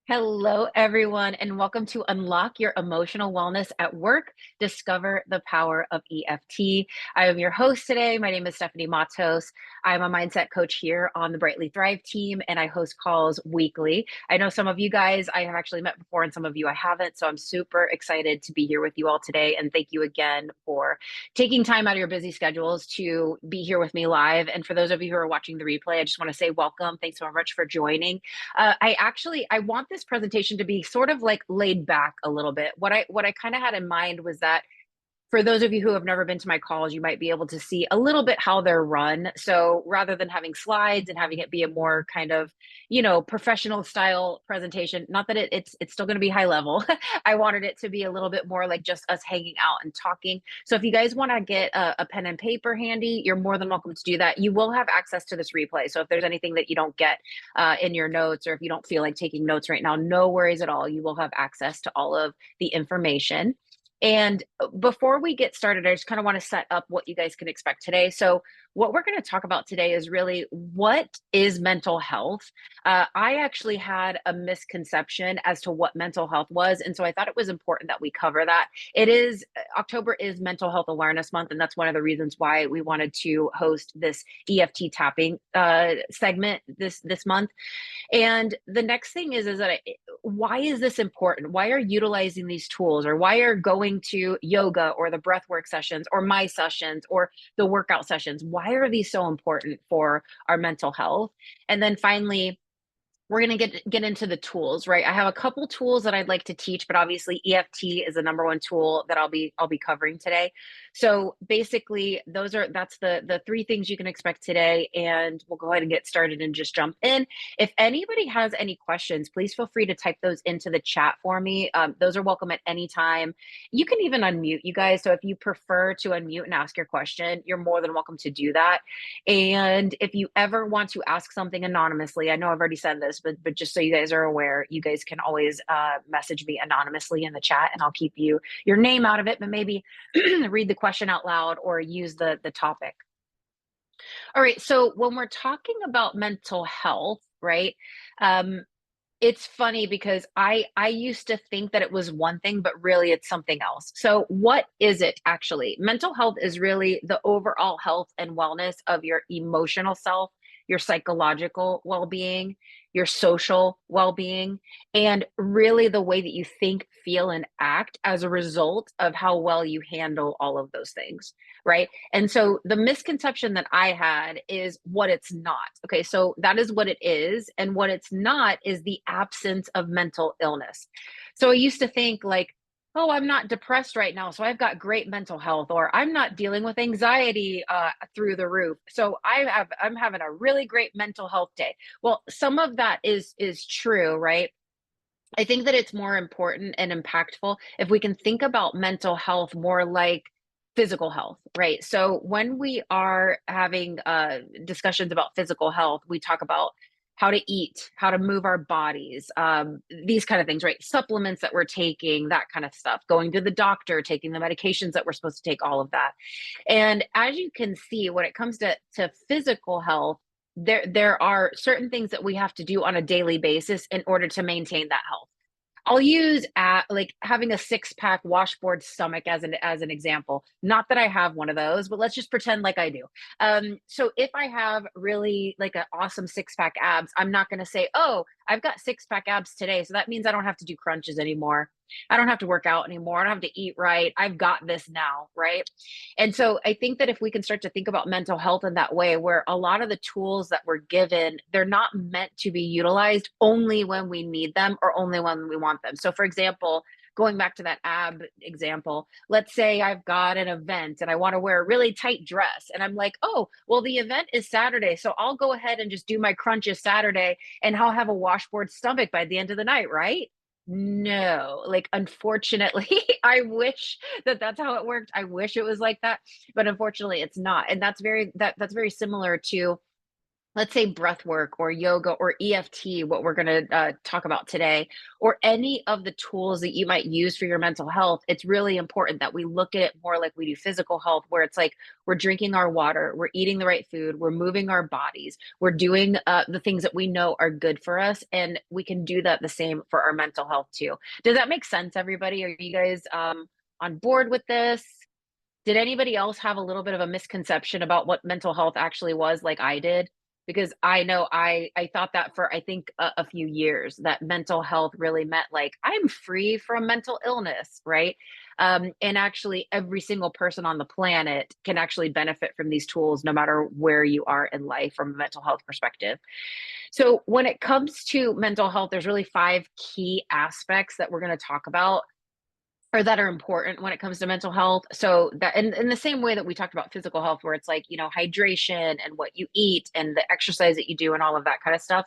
Hello, everyone, and welcome to Unlock Your Emotional Wellness at Work. Discover the power of EFT. I am your host today. My name is Stephanie Matos. I'm a mindset coach here on the Brightly Thrive team, and I host calls weekly. I know some of you guys I have actually met before, and some of you I haven't. So I'm super excited to be here with you all today. And thank you again for taking time out of your busy schedules to be here with me live. And for those of you who are watching the replay, I just want to say welcome. Thanks so much for joining. I want this presentation to be sort of like laid back a little bit. What I kind of had in mind was that for those of you who have never been to my calls, you might be able to see a little bit how they're run. So rather than having slides and having it be a more kind of, professional style presentation, not that it's still going to be high level. I wanted it to be a little bit more like just us hanging out and talking. So if you guys want to get a pen and paper handy, you're more than welcome to do that. You will have access to this replay. So if there's anything that you don't get in your notes, or if you don't feel like taking notes right now, no worries at all. You will have access to all of the information. And before we get started, I just kind of want to set up what you guys can expect today. So, what we're going to talk about today is really what is mental health. I actually had a misconception as to what mental health was. And so I thought it was important that we cover that. October is Mental Health Awareness Month. And that's one of the reasons why we wanted to host this EFT tapping segment this month. And the next thing is that why is this important? Why are utilizing these tools, or why are going to yoga or the breath work sessions or my sessions or the workout sessions? Why are these so important for our mental health? And then finally, we're going to get into the tools, right? I have a couple tools that I'd like to teach, but obviously EFT is the number one tool that I'll be covering today. So basically, that's the three things you can expect today, and we'll go ahead and get started and just jump in. If anybody has any questions, please feel free to type those into the chat for me. Those are welcome at any time. You can even unmute, you guys. So if you prefer to unmute and ask your question, you're more than welcome to do that. And if you ever want to ask something anonymously, I know I've already said this, but just so you guys are aware, you guys can always message me anonymously in the chat, and I'll keep your name out of it, but maybe read the question out loud or use the topic. All right. So when we're talking about mental health, right? Um, it's funny because I used to think that it was one thing, but really it's something else. So what is it actually? Mental health is really the overall health and wellness of your emotional self, your psychological well-being, your social well-being, and really the way that you think, feel, and act as a result of how well you handle all of those things, right? And so the misconception that I had is what it's not. Okay, so that is what it is. And what it's not is the absence of mental illness. So I used to think like, oh, I'm not depressed right now, so I've got great mental health, or I'm not dealing with anxiety through the roof, so I'm having a really great mental health day. Well, some of that is true, right? I think that it's more important and impactful if we can think about mental health more like physical health, right? So when we are having discussions about physical health, we talk about how to eat, how to move our bodies, these kind of things, right? Supplements that we're taking, that kind of stuff, going to the doctor, taking the medications that we're supposed to take, all of that. And as you can see, when it comes to physical health, there are certain things that we have to do on a daily basis in order to maintain that health. I'll use like having a six pack washboard stomach as an example. Not that I have one of those, but let's just pretend like I do. So if I have really like an awesome six pack abs, I'm not going to say, "Oh, I've got six pack abs today, so that means I don't have to do crunches anymore. I don't have to work out anymore. I don't have to eat right. I've got this now, right?" And so I think that if we can start to think about mental health in that way, where a lot of the tools that we're given, they're not meant to be utilized only when we need them or only when we want them. So, for example, going back to that ab example, let's say I've got an event and I want to wear a really tight dress. And I'm like, oh, well, the event is Saturday. So I'll go ahead and just do my crunches Saturday, and I'll have a washboard stomach by the end of the night, right? No, like, unfortunately, I wish that that's how it worked. I wish it was like that, but unfortunately it's not. And that's very similar to let's say breath work or yoga or EFT, what we're going to talk about today, or any of the tools that you might use for your mental health, it's really important that we look at it more like we do physical health, where it's like we're drinking our water, we're eating the right food, we're moving our bodies, we're doing the things that we know are good for us. And we can do that the same for our mental health too. Does that make sense, everybody? Are you guys on board with this? Did anybody else have a little bit of a misconception about what mental health actually was, like I did? Because I know I thought that for I think a few years, that mental health really meant like I'm free from mental illness, right? And actually, every single person on the planet can actually benefit from these tools, no matter where you are in life from a mental health perspective. So, when it comes to mental health, there's really five key aspects that we're going to talk about or that are important when it comes to mental health. So that in the same way that we talked about physical health, where it's like, hydration and what you eat and the exercise that you do and all of that kind of stuff.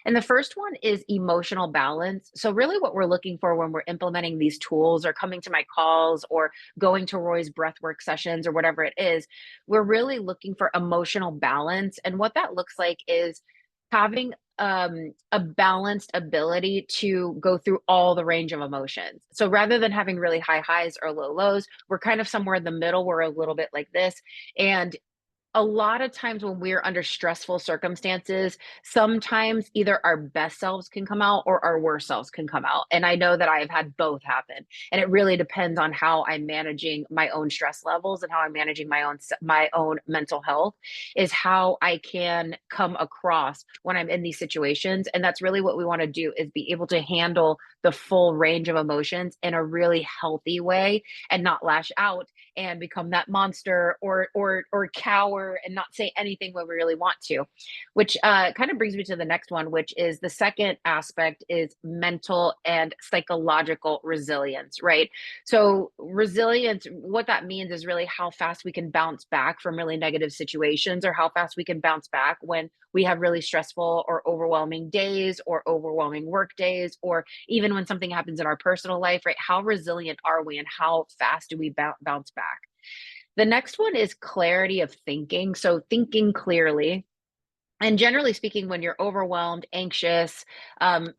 And the first one is emotional balance. So really what we're looking for when we're implementing these tools or coming to my calls or going to Roy's breathwork sessions or whatever it is, we're really looking for emotional balance. And what that looks like is having a balanced ability to go through all the range of emotions. So rather than having really high highs or low lows, we're kind of somewhere in the middle. We're a little bit like this. And a lot of times when we're under stressful circumstances, sometimes either our best selves can come out or our worst selves can come out. And I know that I have had both happen. And it really depends on how I'm managing my own stress levels and how I'm managing my own mental health is how I can come across when I'm in these situations. And that's really what we want to do is be able to handle the full range of emotions in a really healthy way and not lash out and become that monster or cower and not say anything when we really want to, which kind of brings me to the next one, which is the second aspect is mental and psychological resilience, right? So resilience, what that means is really how fast we can bounce back from really negative situations or how fast we can bounce back when we have really stressful or overwhelming days or overwhelming work days, or even when something happens in our personal life, right? How resilient are we and how fast do we bounce back? The next one is clarity of thinking. So thinking clearly. And generally speaking, when you're overwhelmed, anxious,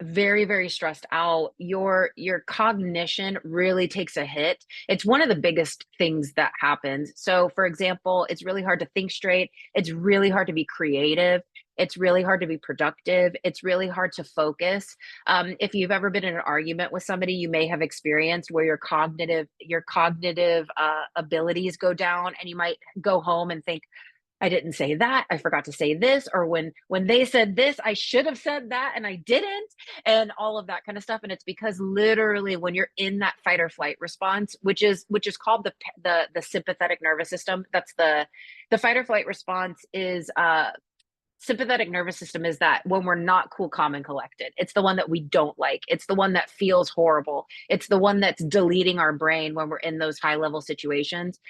very, very stressed out, your cognition really takes a hit. It's one of the biggest things that happens. So, for example, it's really hard to think straight. It's really hard to be creative. It's really hard to be productive. It's really hard to focus. If you've ever been in an argument with somebody, you may have experienced where your cognitive abilities go down, and you might go home and think, I didn't say that. I forgot to say this. Or when they said this, I should have said that and I didn't, and all of that kind of stuff. And it's because literally when you're in that fight or flight response, which is called the sympathetic nervous system. That's the fight or flight response is sympathetic nervous system is that when we're not cool, calm, and collected. It's the one that we don't like. It's the one that feels horrible. It's the one that's deleting our brain when we're in those high level situations.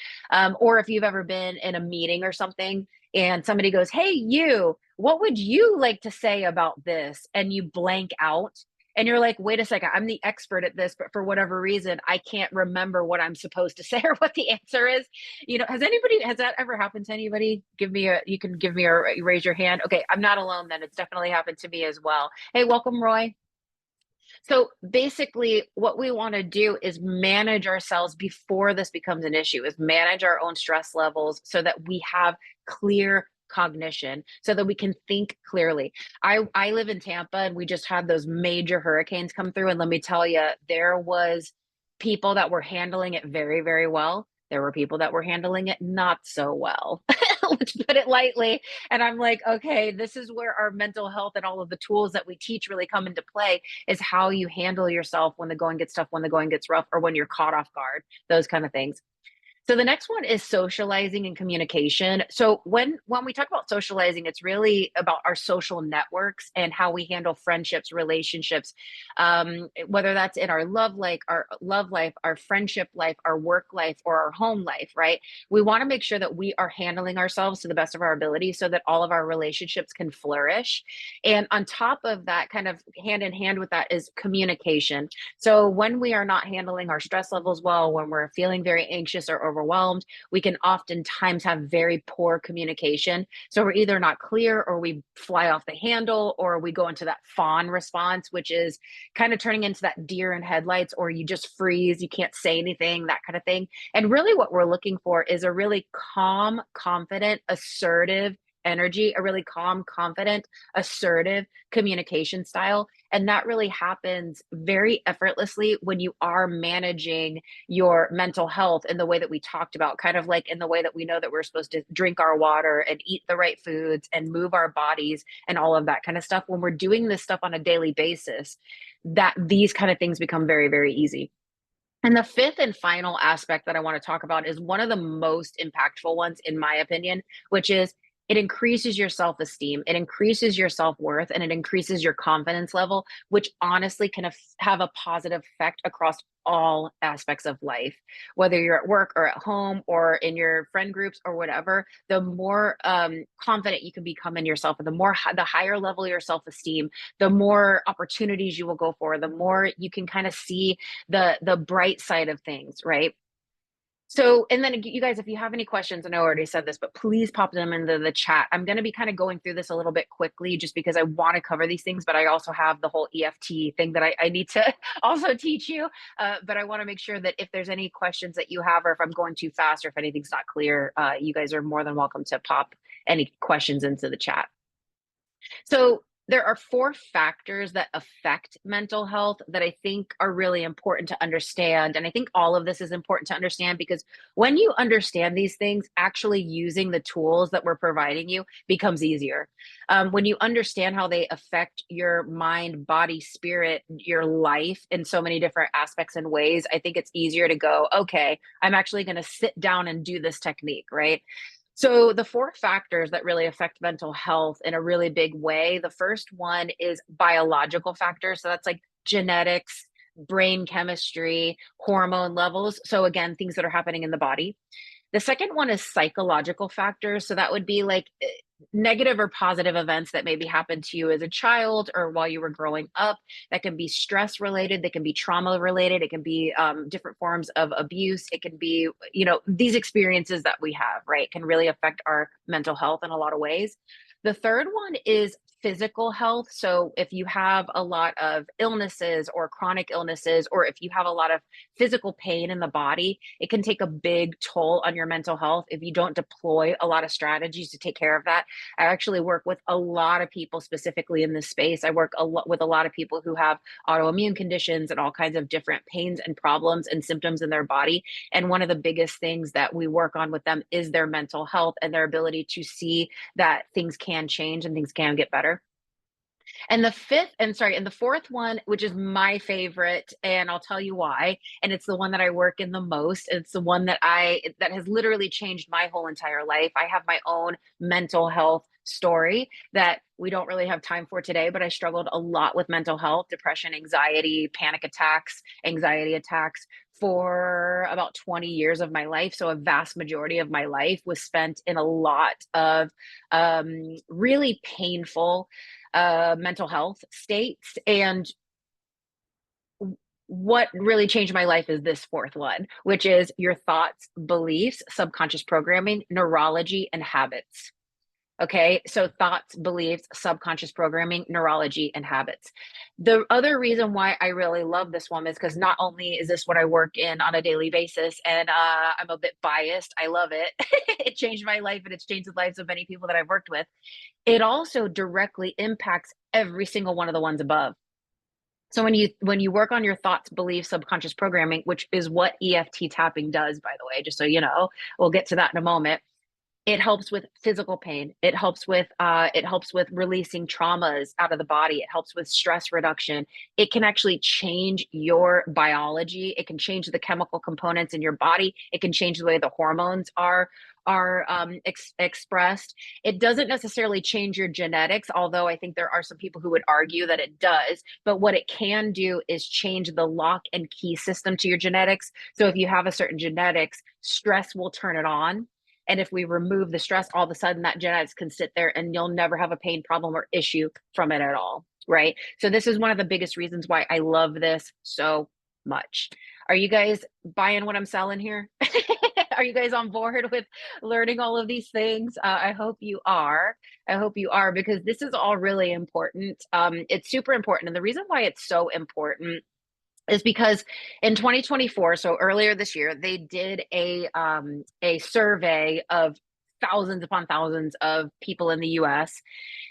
Or if you've ever been in a meeting or something and somebody goes, "Hey, you, what would you like to say about this?" And you blank out. And you're like, wait a second, I'm the expert at this, but for whatever reason, I can't remember what I'm supposed to say or what the answer is. Has that ever happened to anybody? You can give me a raise your hand. Okay, I'm not alone then. It's definitely happened to me as well. Hey, welcome, Roy. So basically, what we want to do is manage ourselves before this becomes an issue, is manage our own stress levels so that we have clear cognition so that we can think clearly. I live in Tampa and we just had those major hurricanes come through. And let me tell you, there was people that were handling it very, very well. There were people that were handling it not so well. Let's put it lightly. And I'm like, okay, this is where our mental health and all of the tools that we teach really come into play, is how you handle yourself when the going gets tough, when the going gets rough, or when you're caught off guard, those kind of things. So the next one is socializing and communication. So when we talk about socializing, it's really about our social networks and how we handle friendships, relationships, whether that's in our love life, our friendship life, our work life, or our home life. Right? We want to make sure that we are handling ourselves to the best of our ability, so that all of our relationships can flourish. And on top of that, kind of hand in hand with that, is communication. So when we are not handling our stress levels well, when we're feeling very anxious or overwhelmed. We can oftentimes have very poor communication. So we're either not clear, or we fly off the handle, or we go into that fawn response, which is kind of turning into that deer in headlights, or you just freeze, you can't say anything, that kind of thing. And really what we're looking for is a really calm, confident, assertive energy, a really calm, confident, assertive communication style. And that really happens very effortlessly when you are managing your mental health in the way that we talked about, kind of like in the way that we know that we're supposed to drink our water and eat the right foods and move our bodies and all of that kind of stuff. When we're doing this stuff on a daily basis, that these kind of things become very, very easy. And the fifth and final aspect that I want to talk about is one of the most impactful ones, in my opinion, which is it increases your self esteem, it increases your self worth, and it increases your confidence level, which honestly can have a positive effect across all aspects of life, whether you're at work or at home or in your friend groups or whatever. The more confident you can become in yourself, and the higher level your self esteem, the more opportunities you will go for, the more you can kind of see the bright side of things, right? So, and then you guys, if you have any questions, I know I already said this, but please pop them into the chat. I'm going to be kind of going through this a little bit quickly just because I want to cover these things, but I also have the whole EFT thing that I need to also teach you. But I want to make sure that if there's any questions that you have, or if I'm going too fast, or if anything's not clear, you guys are more than welcome to pop any questions into the chat. So there are 4 factors that affect mental health that I think are really important to understand. And I think all of this is important to understand because when you understand these things, actually using the tools that we're providing you becomes easier. When you understand how they affect your mind, body, spirit, your life in so many different aspects and ways, I think it's easier to go, okay, I'm actually going to sit down and do this technique, right? So, the 4 factors that really affect mental health in a really big way, the first one is biological factors. So, that's like genetics, brain chemistry, hormone levels. So, again, things that are happening in the body. The second one is psychological factors. So that would be like negative or positive events that maybe happened to you as a child or while you were growing up. That can be stress related, they can be trauma related, it can be different forms of abuse. It can be, these experiences that we have, right, can really affect our mental health in a lot of ways. The third one is physical health. So if you have a lot of illnesses or chronic illnesses, or if you have a lot of physical pain in the body, it can take a big toll on your mental health if you don't deploy a lot of strategies to take care of that. I actually work with a lot of people specifically in this space. I work a lot with a lot of people who have autoimmune conditions and all kinds of different pains and problems and symptoms in their body. And one of the biggest things that we work on with them is their mental health and their ability to see that things can change and things can get better. And the fourth one, which is my favorite, and I'll tell you why, and it's the one that I work in the most. It's the one that has literally changed my whole entire life. I have my own mental health story that we don't really have time for today, but I struggled a lot with mental health, depression, anxiety, panic attacks, anxiety attacks for about 20 years of my life. So a vast majority of my life was spent in a lot of really painful mental health states. And what really changed my life is this fourth one, which is your thoughts, beliefs, subconscious programming, neurology, and habits. Okay, so thoughts, beliefs, subconscious programming, neurology, and habits. The other reason why I really love this one is because not only is this what I work in on a daily basis, and I'm a bit biased, I love it. It changed my life and it's changed the lives of many people that I've worked with. It also directly impacts every single one of the ones above. So when you work on your thoughts, beliefs, subconscious programming, which is what EFT tapping does, by the way, just so you know, we'll get to that in a moment. It helps with physical pain. It helps with releasing traumas out of the body. It helps with stress reduction. It can actually change your biology. It can change the chemical components in your body. It can change the way the hormones are expressed. It doesn't necessarily change your genetics, although I think there are some people who would argue that it does. But what it can do is change the lock and key system to your genetics. So if you have a certain genetics, stress will turn it on. And if we remove the stress, all of a sudden that genetics can sit there and you'll never have a pain problem or issue from it at all, right? So this is one of the biggest reasons why I love this so much. Are you guys buying what I'm selling here? Are you guys on board with learning all of these things? I hope you are. I hope you are, because this is all really important. It's super important. And the reason why it's so important is because in 2024, so earlier this year, they did a survey of thousands upon thousands of people in the US,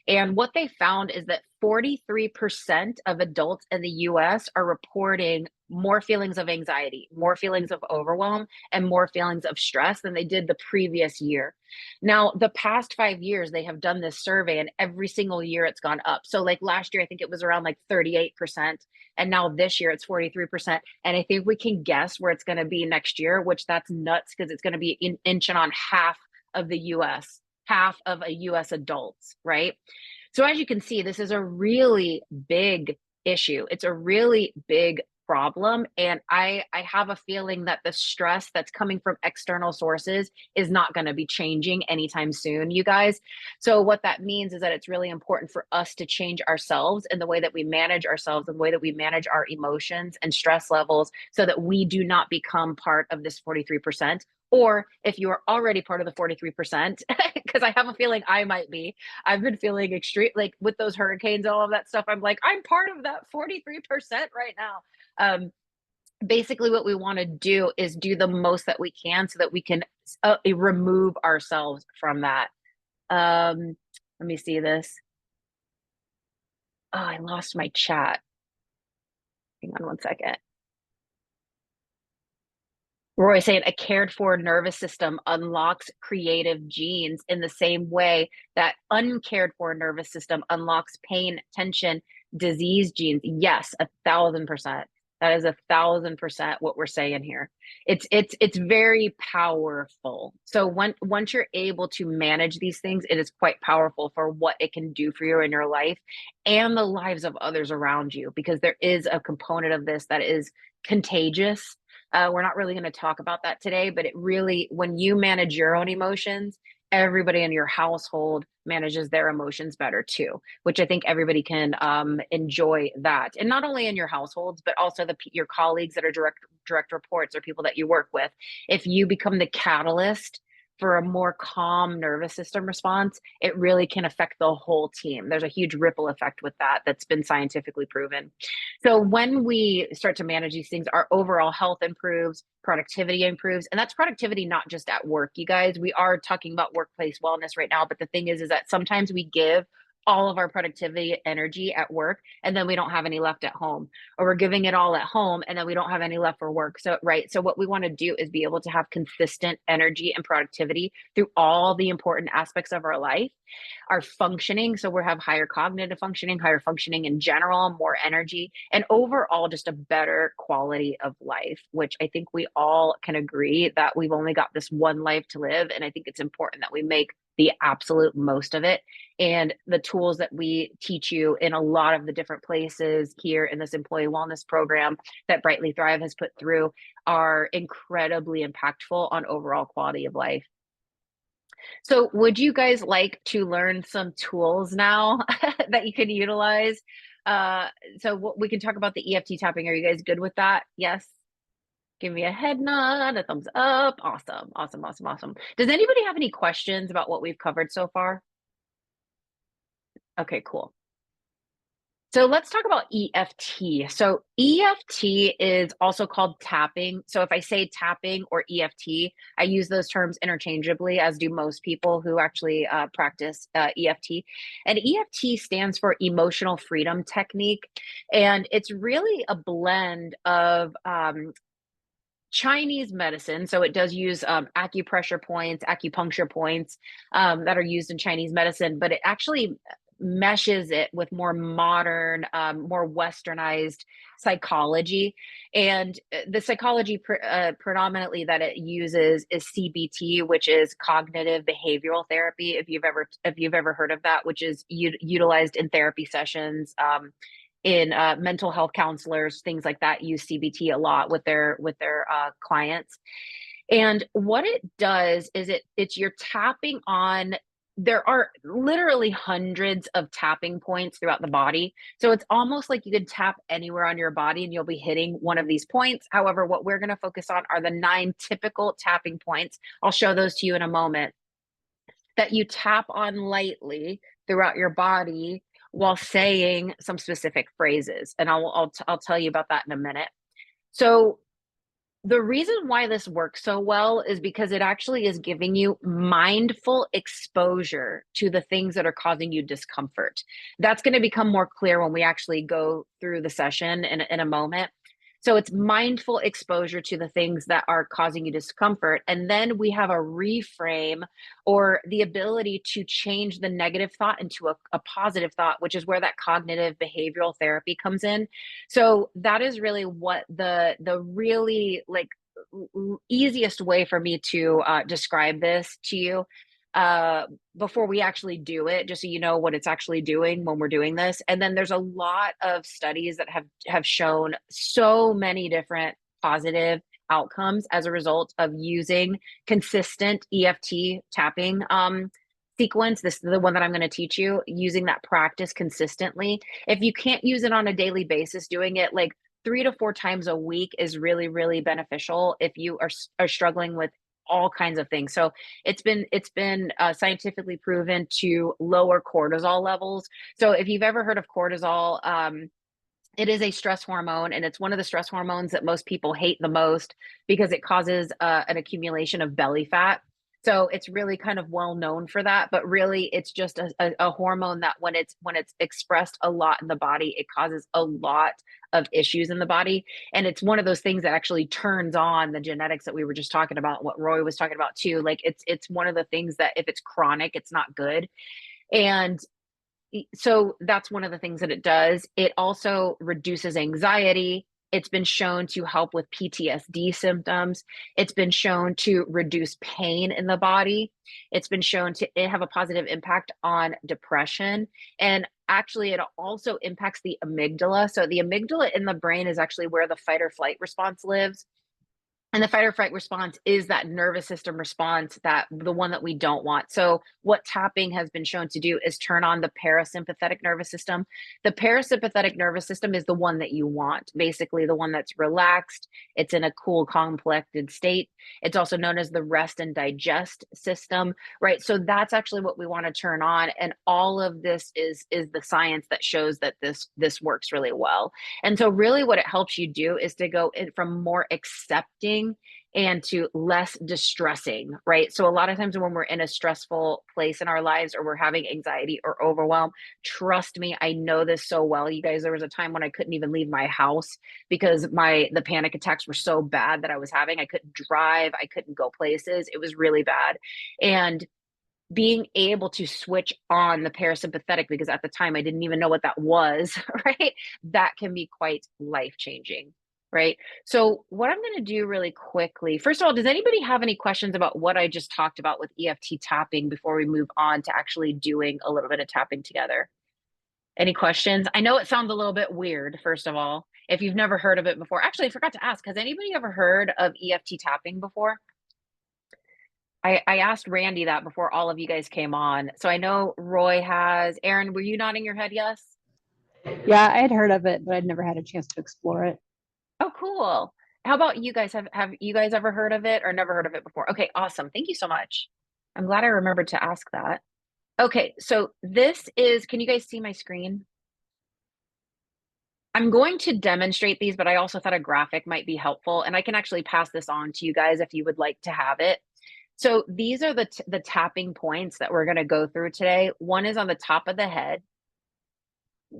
and what they found is that 43% of adults in the US are reporting more feelings of anxiety, more feelings of overwhelm, and more feelings of stress than they did the previous year. Now, the past 5 years, they have done this survey, and every single year it's gone up. So, like last year, I think it was around like 38%. And now this year it's 43%. And I think we can guess where it's going to be next year, which that's nuts because it's going to be inching on half of the US, half of a US adults, right? So as you can see, this is a really big issue. It's a really big problem. And I have a feeling that the stress that's coming from external sources is not going to be changing anytime soon, you guys. So what that means is that it's really important for us to change ourselves and the way that we manage ourselves and the way that we manage our emotions and stress levels so that we do not become part of this 43%. Or if you are already part of the 43%, because I have a feeling I might be, I've been feeling extreme, like with those hurricanes, all of that stuff. I'm like, I'm part of that 43% right now. Basically, what we want to do is do the most that we can so that we can remove ourselves from that. Let me see this. Oh, I lost my chat. Hang on one second. Roy saying a cared for nervous system unlocks creative genes in the same way that uncared for nervous system unlocks pain, tension, disease genes. Yes, 1,000%. That is 1,000% what we're saying here. It's very powerful. So once you're able to manage these things, it is quite powerful for what it can do for you in your life and the lives of others around you, because there is a component of this that is contagious. We're not really going to talk about that today, but it really, when you manage your own emotions, everybody in your household manages their emotions better too, which I think everybody can enjoy that. And not only in your households, but also your colleagues that are direct reports or people that you work with. If you become the catalyst for a more calm nervous system response, it really can affect the whole team. There's a huge ripple effect with that that's been scientifically proven. So when we start to manage these things, our overall health improves, productivity improves, and that's productivity not just at work, you guys. We are talking about workplace wellness right now, but the thing is that sometimes we give all of our productivity energy at work and then we don't have any left at home, or we're giving it all at home and then we don't have any left for work. So right, so what we want to do is be able to have consistent energy and productivity through all the important aspects of our life, our functioning. So we have higher cognitive functioning, higher functioning in general, more energy, and overall just a better quality of life, which I think we all can agree that we've only got this one life to live. And I think it's important that we make the absolute most of it. And the tools that we teach you in a lot of the different places here in this employee wellness program that Brightly Thrive has put through are incredibly impactful on overall quality of life. So would you guys like to learn some tools now that you can utilize? So we can talk about the EFT tapping. Are you guys good with that? Yes. Give me a head nod, a thumbs up. Awesome, awesome, awesome, awesome. Does anybody have any questions about what we've covered so far? Okay, cool. So let's talk about EFT. So EFT is also called tapping. So if I say tapping or EFT, I use those terms interchangeably, as do most people who actually practice EFT. And EFT stands for Emotional Freedom Technique. And it's really a blend of Chinese medicine. So it does use acupressure points, acupuncture points that are used in Chinese medicine, but it actually meshes it with more modern, more westernized psychology. And the psychology predominantly that it uses is CBT, which is cognitive behavioral therapy. If you've ever heard of that, which is utilized in therapy sessions. In mental health counselors, things like that use CBT a lot with their clients. And what it does is it's you're tapping on there are literally hundreds of tapping points throughout the body. So it's almost like you could tap anywhere on your body and you'll be hitting one of these points. However, what we're going to focus on are the 9 typical tapping points. I'll show those to you in a moment, that you tap on lightly throughout your body while saying some specific phrases. And I'll tell you about that in a minute. So the reason why this works so well is because it actually is giving you mindful exposure to the things that are causing you discomfort. That's going to become more clear when we actually go through the session in a moment. So it's mindful exposure to the things that are causing you discomfort. And then we have a reframe, or the ability to change the negative thought into a positive thought, which is where that cognitive behavioral therapy comes in. So that is really what the really like easiest way for me to describe this to you before we actually do it, just so you know what it's actually doing when we're doing this. And then there's a lot of studies that have shown so many different positive outcomes as a result of using consistent EFT tapping sequence. This is the one that I'm going to teach you, using that practice consistently. If you can't use it on a daily basis, doing it like 3 to 4 times a week is really, really beneficial if you are struggling with all kinds of things. So it's been scientifically proven to lower cortisol levels. So if you've ever heard of cortisol, it is a stress hormone, and it's one of the stress hormones that most people hate the most because it causes an accumulation of belly fat. So it's really kind of well known for that, but really it's just a hormone that when it's expressed a lot in the body, it causes a lot of issues in the body. And it's one of those things that actually turns on the genetics that we were just talking about, what Roy was talking about too. Like it's one of the things that if it's chronic, it's not good. And so that's one of the things that it does. It also reduces anxiety. It's been shown to help with PTSD symptoms. It's been shown to reduce pain in the body. It's been shown to have a positive impact on depression. And actually, it also impacts the amygdala. So the amygdala in the brain is actually where the fight or flight response lives. And the fight or flight response is that nervous system response, that the one that we don't want. So what tapping has been shown to do is turn on the parasympathetic nervous system. The parasympathetic nervous system is the one that you want, basically the one that's relaxed. It's in a cool, calm, collected state. It's also known as the rest and digest system, right? So that's actually what we want to turn on. And all of this is the science that shows that this works really well. And so really what it helps you do is to go in from more accepting and to less distressing, right? So a lot of times when we're in a stressful place in our lives, or we're having anxiety or overwhelm, trust me, I know this so well, you guys. There was a time when I couldn't even leave my house because the panic attacks were so bad that I was having. I couldn't drive, I couldn't go places. It was really bad. And being able to switch on the parasympathetic, because at the time I didn't even know what that was, right? That can be quite life-changing. Right. So what I'm going to do really quickly, first of all, does anybody have any questions about what I just talked about with EFT tapping before we move on to actually doing a little bit of tapping together? Any questions? I know it sounds a little bit weird, first of all, if you've never heard of it before. Actually, I forgot to ask, has anybody ever heard of EFT tapping before? I asked Randy that before all of you guys came on. So I know Roy has. Aaron, were you nodding your head yes? Yeah, I had heard of it, but I'd never had a chance to explore it. Oh, cool. How about you guys? Have you guys ever heard of it or never heard of it before? Okay, awesome. Thank you so much. I'm glad I remembered to ask that. Okay, so this is, can you guys see my screen? I'm going to demonstrate these, but I also thought a graphic might be helpful, and I can actually pass this on to you guys if you would like to have it. So these are the tapping points that we're going to go through today. One is on the top of the head.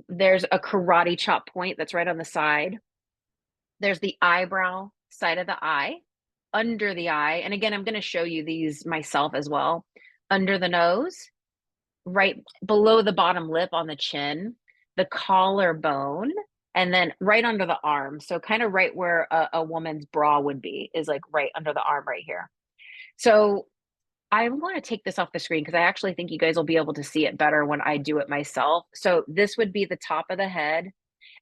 There's a karate chop point that's right on the side. There's the eyebrow side of the eye, under the eye. And again, I'm going to show you these myself as well. Under the nose, right below the bottom lip on the chin, the collarbone, and then right under the arm. So kind of right where a woman's bra would be is like right under the arm right here. So I'm going to take this off the screen because I actually think you guys will be able to see it better when I do it myself. So this would be the top of the head.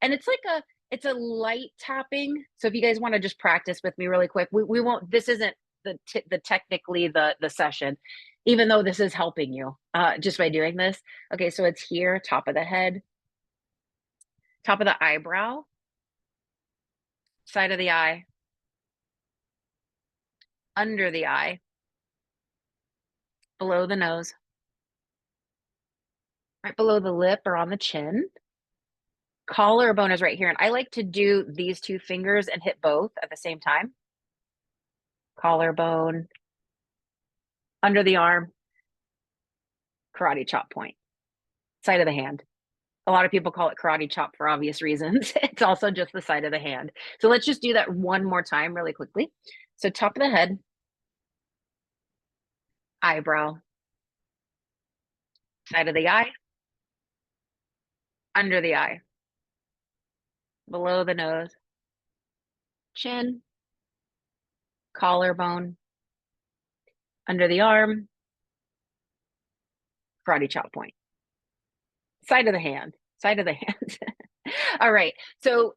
And it's a light tapping. So if you guys want to just practice with me really quick, we won't, this isn't the technically the session. even though this is helping you just by doing this. Okay, so it's here, top of the head, top of the eyebrow, side of the eye, under the eye, below the nose, right below the lip or on the chin. Collarbone is right here. And I like to do these two fingers and hit both at the same time. Collarbone, under the arm, karate chop point, side of the hand. A lot of people call it karate chop for obvious reasons. It's also just the side of the hand. So let's just do that one more time really quickly. So top of the head, eyebrow, side of the eye, under the eye, below the nose, chin, collarbone, under the arm, karate chop point, side of the hand, side of the hand. All right. So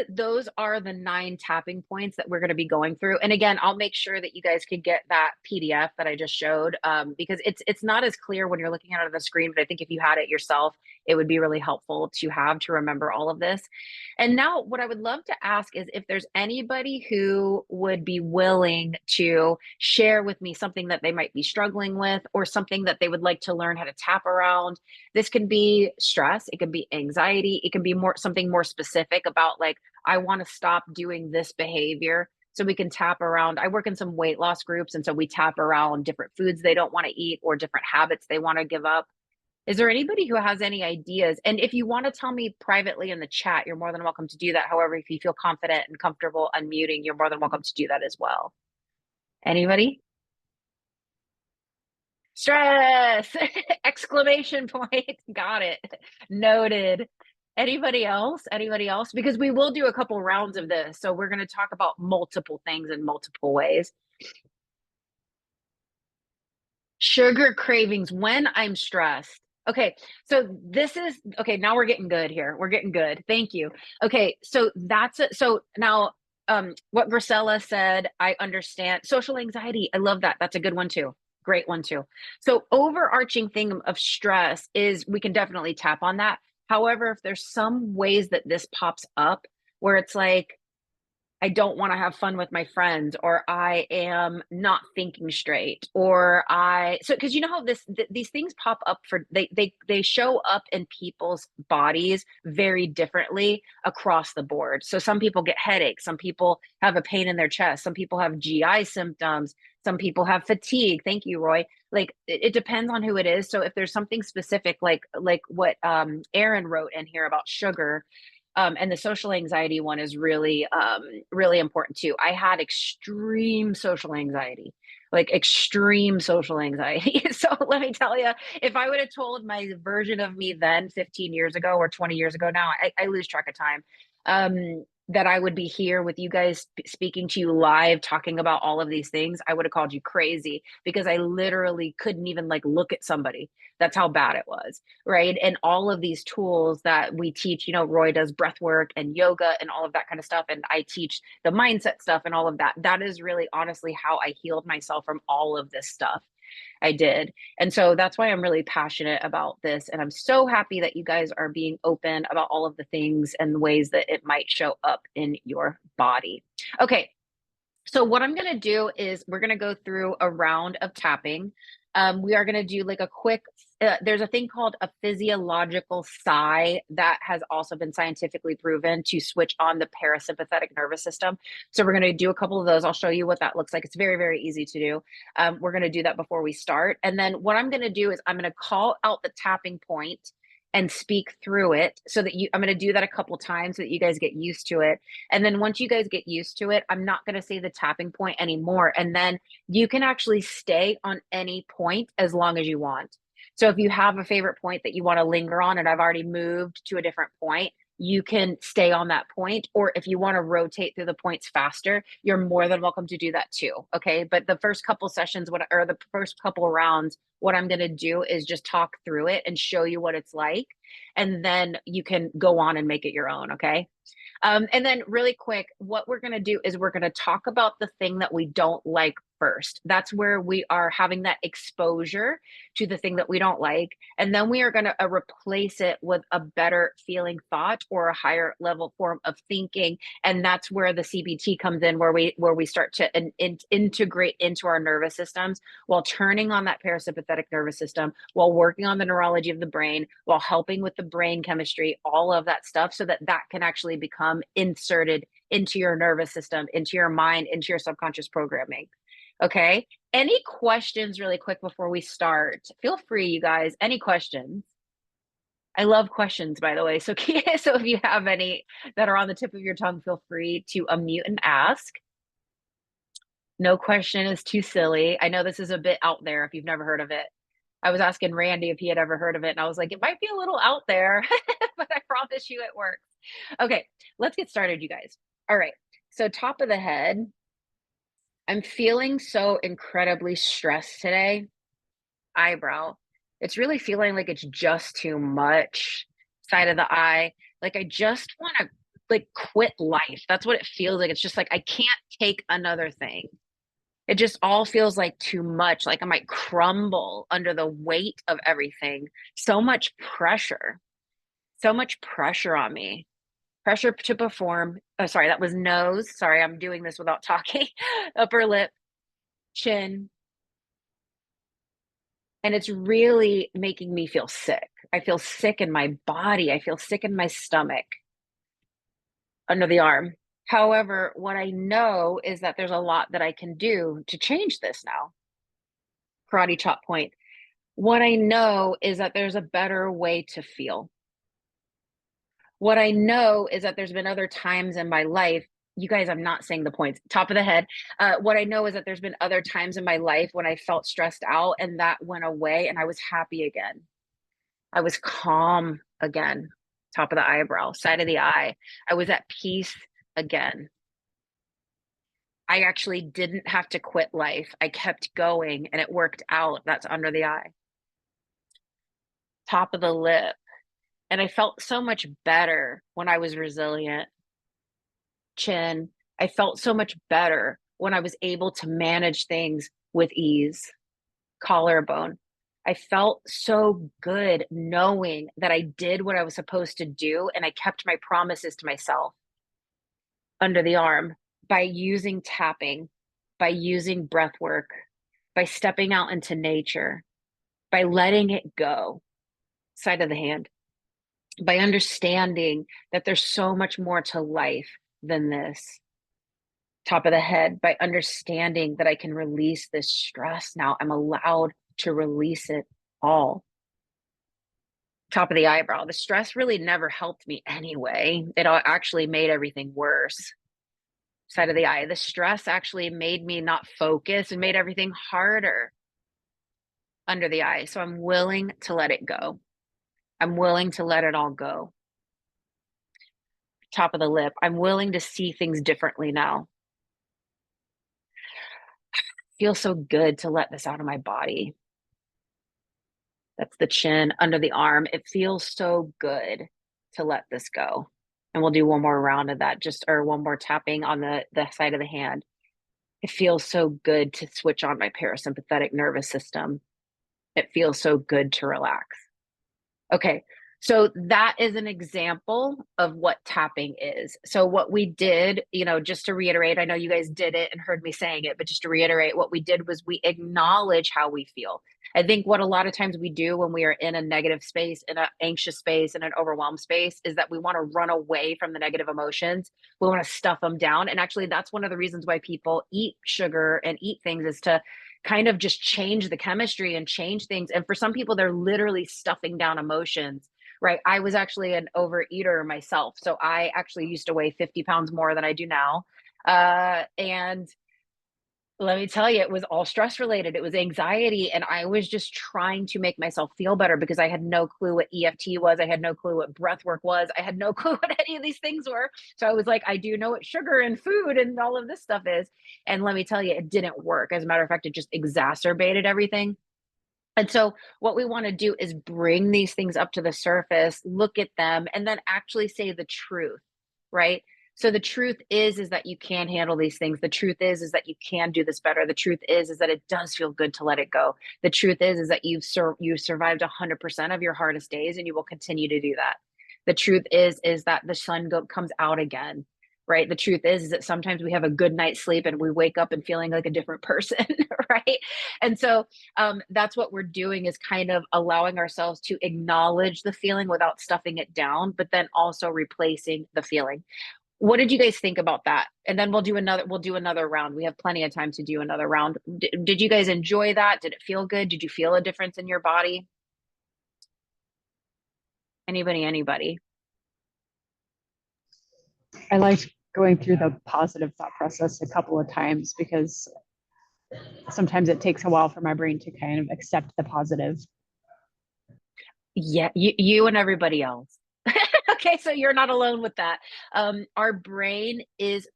those are the 9 tapping points that we're going to be going through. And again, I'll make sure that you guys can get that PDF that I just showed because it's not as clear when you're looking at it on the screen, but I think if you had it yourself, it would be really helpful to have to remember all of this. And now what I would love to ask is if there's anybody who would be willing to share with me something that they might be struggling with or something that they would like to learn how to tap around. This can be stress, it can be anxiety, it can be something more specific about like, I want to stop doing this behavior. So we can tap around. I work in some weight loss groups, and so we tap around different foods they don't want to eat or different habits they want to give up. Is there anybody who has any ideas? And if you want to tell me privately in the chat, you're more than welcome to do that. However, if you feel confident and comfortable unmuting, you're more than welcome to do that as well. Anybody? Stress! Exclamation point. Got it. Noted. Anybody else? Anybody else? Because we will do a couple rounds of this. So we're going to talk about multiple things in multiple ways. Sugar cravings when I'm stressed. Okay, so this is okay. Now we're getting good here. We're getting good. Thank you. Okay, so that's it. So now, what Grisella said, I understand. Social anxiety. I love that. That's a good one too. Great one too. So overarching thing of stress is we can definitely tap on that. However, if there's some ways that this pops up where it's like, I don't want to have fun with my friends, or I am not thinking straight, or because you know how these things pop up for they show up in people's bodies very differently across the board. So some people get headaches, some people have a pain in their chest, some people have GI symptoms, some people have fatigue. Thank you, Roy. Like it depends on who it is. So if there's something specific, like what Aaron wrote in here about sugar. And the social anxiety one is really, really important too. I had extreme social anxiety, like extreme social anxiety. So let me tell you, if I would have told my version of me then 15 years ago or 20 years ago now, I lose track of time, that I would be here with you guys speaking to you live, talking about all of these things, I would have called you crazy because I literally couldn't even like look at somebody. That's how bad it was. Right. And all of these tools that we teach, you know, Roy does breath work and yoga and all of that kind of stuff. And I teach the mindset stuff and all of that. That is really honestly how I healed myself from all of this stuff. I did. And so that's why I'm really passionate about this. And I'm so happy that you guys are being open about all of the things and the ways that it might show up in your body. Okay. So what I'm going to do is we're going to go through a round of tapping. We are going to do like a quick, there's a thing called a physiological sigh that has also been scientifically proven to switch on the parasympathetic nervous system. So we're going to do a couple of those. I'll show you what that looks like. It's very, very easy to do. We're going to do that before we start. And then what I'm going to do is I'm going to call out the tapping point and speak through it so that I'm going to do that a couple times so that you guys get used to it. And then once you guys get used to it, I'm not going to say the tapping point anymore. And then you can actually stay on any point as long as you want. So if you have a favorite point that you want to linger on and I've already moved to a different point, you can stay on that point. Or if you want to rotate through the points faster, you're more than welcome to do that too. Okay. But the first couple sessions, or the first couple rounds, what I'm going to do is just talk through it and show you what it's like. And then you can go on and make it your own. Okay. And then really quick, what we're going to do is we're going to talk about the thing that we don't like first. That's where we are having that exposure to the thing that we don't like. And then we are going to replace it with a better feeling thought or a higher level form of thinking. And that's where the CBT comes in, where we start to integrate into our nervous systems while turning on that parasympathetic nervous system, while working on the neurology of the brain, while helping with the brain chemistry, all of that stuff, so that that can actually become inserted into your nervous system, into your mind, into your subconscious programming. Okay. Any questions really quick before we start? Feel free, you guys. Any questions? I love questions, by the way. So, so if you have any that are on the tip of your tongue, feel free to unmute and ask. No question is too silly. I know this is a bit out there if you've never heard of it. I was asking Randy if he had ever heard of it, and I was like, it might be a little out there, but I promise you it works. Okay, let's get started, you guys. All right, so top of the head, I'm feeling so incredibly stressed today. Eyebrow, it's really feeling like it's just too much. Side of the eye, like I just want to like quit life. That's what it feels like. It's just like I can't take another thing. It just all feels like too much, like I might crumble under the weight of everything. So much pressure on me. Pressure to perform. Oh, sorry, that was nose. Sorry, I'm doing this without talking. Upper lip, chin. And it's really making me feel sick. I feel sick in my body. I feel sick in my stomach, under the arm. However, what I know is that there's a lot that I can do to change this now. Karate chop point. What I know is that there's a better way to feel. What I know is that there's been other times in my life, you guys, I'm not saying the points, top of the head. What I know is that there's been other times in my life when I felt stressed out and that went away and I was happy again. I was calm again. Top of the eyebrow, side of the eye. I was at peace again. I actually didn't have to quit life. I kept going and it worked out. That's under the eye. Top of the lip. And I felt so much better when I was resilient. Chin. I felt so much better when I was able to manage things with ease. Collarbone. I felt so good knowing that I did what I was supposed to do and I kept my promises to myself. Under the arm, by using tapping, by using breath work, by stepping out into nature, by letting it go. Side of the hand, by understanding that there's so much more to life than this. Top of the head, by understanding that I can release this stress now. I'm allowed to release it all. Top of the eyebrow, the stress really never helped me anyway. It actually made everything worse. Side of the eye, the stress actually made me not focus and made everything harder. Under the eye, so I'm willing to let it go. I'm willing to let it all go. Top of the lip, I'm willing to see things differently now. Feels so good to let this out of my body. That's the chin. Under the arm, it feels so good to let this go. And we'll do one more round of that, or one more tapping on the side of the hand. It feels so good to switch on my parasympathetic nervous system. It feels so good to relax. Okay, so that is an example of what tapping is. So what we did, just to reiterate, I know you guys did it and heard me saying it, but just to reiterate, what we did was we acknowledge how we feel. I think what a lot of times we do when we are in a negative space, in an anxious space, in an overwhelmed space, is that we want to run away from the negative emotions. We want to stuff them down. And actually, that's one of the reasons why people eat sugar and eat things, is to kind of just change the chemistry and change things. And for some people, they're literally stuffing down emotions, right? I was actually an overeater myself. So I actually used to weigh 50 pounds more than I do now. And let me tell you, it was all stress related. It was anxiety. And I was just trying to make myself feel better because I had no clue what EFT was. I had no clue what breath work was. I had no clue what any of these things were. So I was like, I do know what sugar and food and all of this stuff is. And let me tell you, it didn't work. As a matter of fact, it just exacerbated everything. And so what we want to do is bring these things up to the surface, look at them, and then actually say the truth, right? So the truth is that you can handle these things. The truth is that you can do this better. The truth is that it does feel good to let it go. The truth is that you've survived 100% of your hardest days, and you will continue to do that. The truth is that the comes out again, right? The truth is that sometimes we have a good night's sleep and we wake up and feeling like a different person, right? And so that's what we're doing, is kind of allowing ourselves to acknowledge the feeling without stuffing it down, but then also replacing the feeling. What did you guys think about that? And then we'll do another round. We have plenty of time to do another round. Did you guys enjoy that? Did it feel good? Did you feel a difference in your body? Anybody? I liked going through the positive thought process a couple of times because sometimes it takes a while for my brain to kind of accept the positive. Yeah, you and everybody else. Okay, so you're not alone with that. Our brain is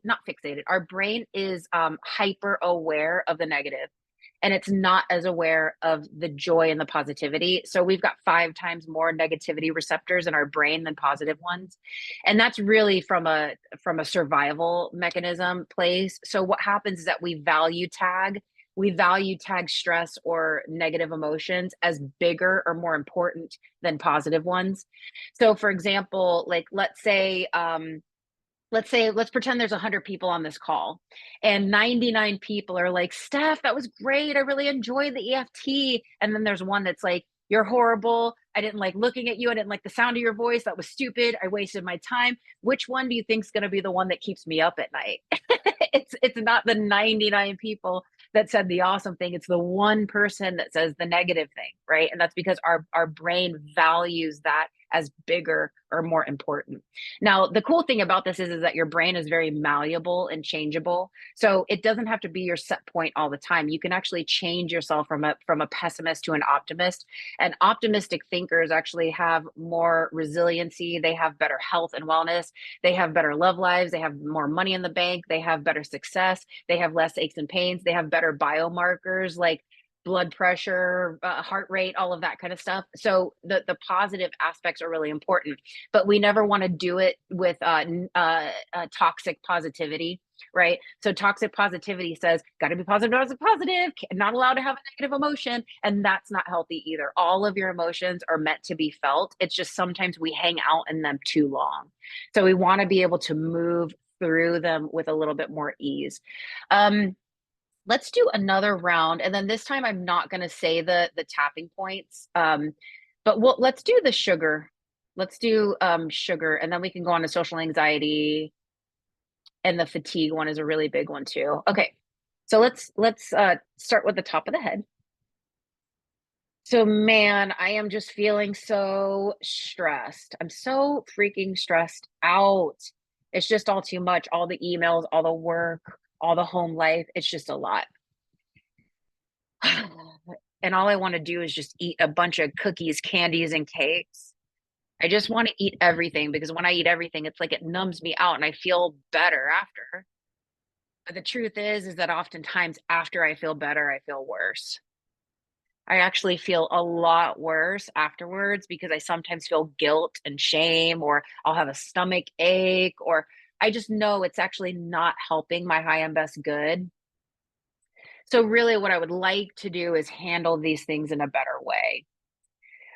not fixated. Our brain is hyper aware of the negative, and it's not as aware of the joy and the positivity. So we've got 5 times more negativity receptors in our brain than positive ones. And that's really from a survival mechanism place. So what happens is that we value tag stress or negative emotions as bigger or more important than positive ones. So for example, like let's pretend there's 100 people on this call, and 99 people are like, Steph, that was great, I really enjoyed the EFT. And then there's one that's like, you're horrible, I didn't like looking at you, I didn't like the sound of your voice, that was stupid, I wasted my time. Which one do you think is going to be the one that keeps me up at night? It's not the 99 people that said the awesome thing, it's the one person that says the negative thing, right? And that's because our brain values that as bigger or more important. Now, the cool thing about this is that your brain is very malleable and changeable. So it doesn't have to be your set point all the time. You can actually change yourself from a pessimist to an optimist. And optimistic thinkers actually have more resiliency. They have better health and wellness. They have better love lives. They have more money in the bank. They have better success. They have less aches and pains. They have better biomarkers like blood pressure, heart rate, all of that kind of stuff. So the positive aspects are really important, but we never want to do it with toxic positivity, right? So toxic positivity says, got to be positive, positive, positive, not allowed to have a negative emotion. And that's not healthy either. All of your emotions are meant to be felt. It's just sometimes we hang out in them too long. So we want to be able to move through them with a little bit more ease. Let's do another round, and then this time I'm not going to say the tapping points, but let's do the sugar. Let's do sugar, and then we can go on to social anxiety, and the fatigue one is a really big one too. Okay, so let's start with the top of the head. So man, I am just feeling so stressed. I'm so freaking stressed out. It's just all too much. All the emails, all the work, all the home life. It's just a lot. And all I want to do is just eat a bunch of cookies, candies, and cakes. I just want to eat everything, because when I eat everything, it's like it numbs me out and I feel better after. But the truth is that oftentimes after I feel better, I feel worse. I actually feel a lot worse afterwards, because I sometimes feel guilt and shame, or I'll have a stomach ache, or I just know it's actually not helping my high and best good. So really what I would like to do is handle these things in a better way.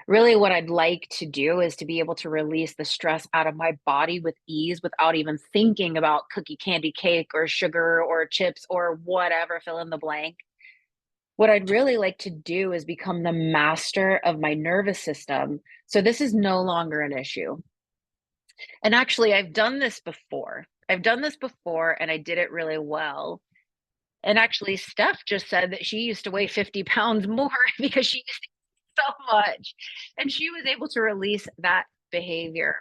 Really what I'd like to do is to be able to release the stress out of my body with ease without even thinking about cookie, candy, cake, or sugar, or chips, or whatever, fill in the blank. What I'd really like to do is become the master of my nervous system. So this is no longer an issue. And actually, I've done this before. And I did it really well. And actually, Steph just said that she used to weigh 50 pounds more because she used to eat so much. And she was able to release that behavior.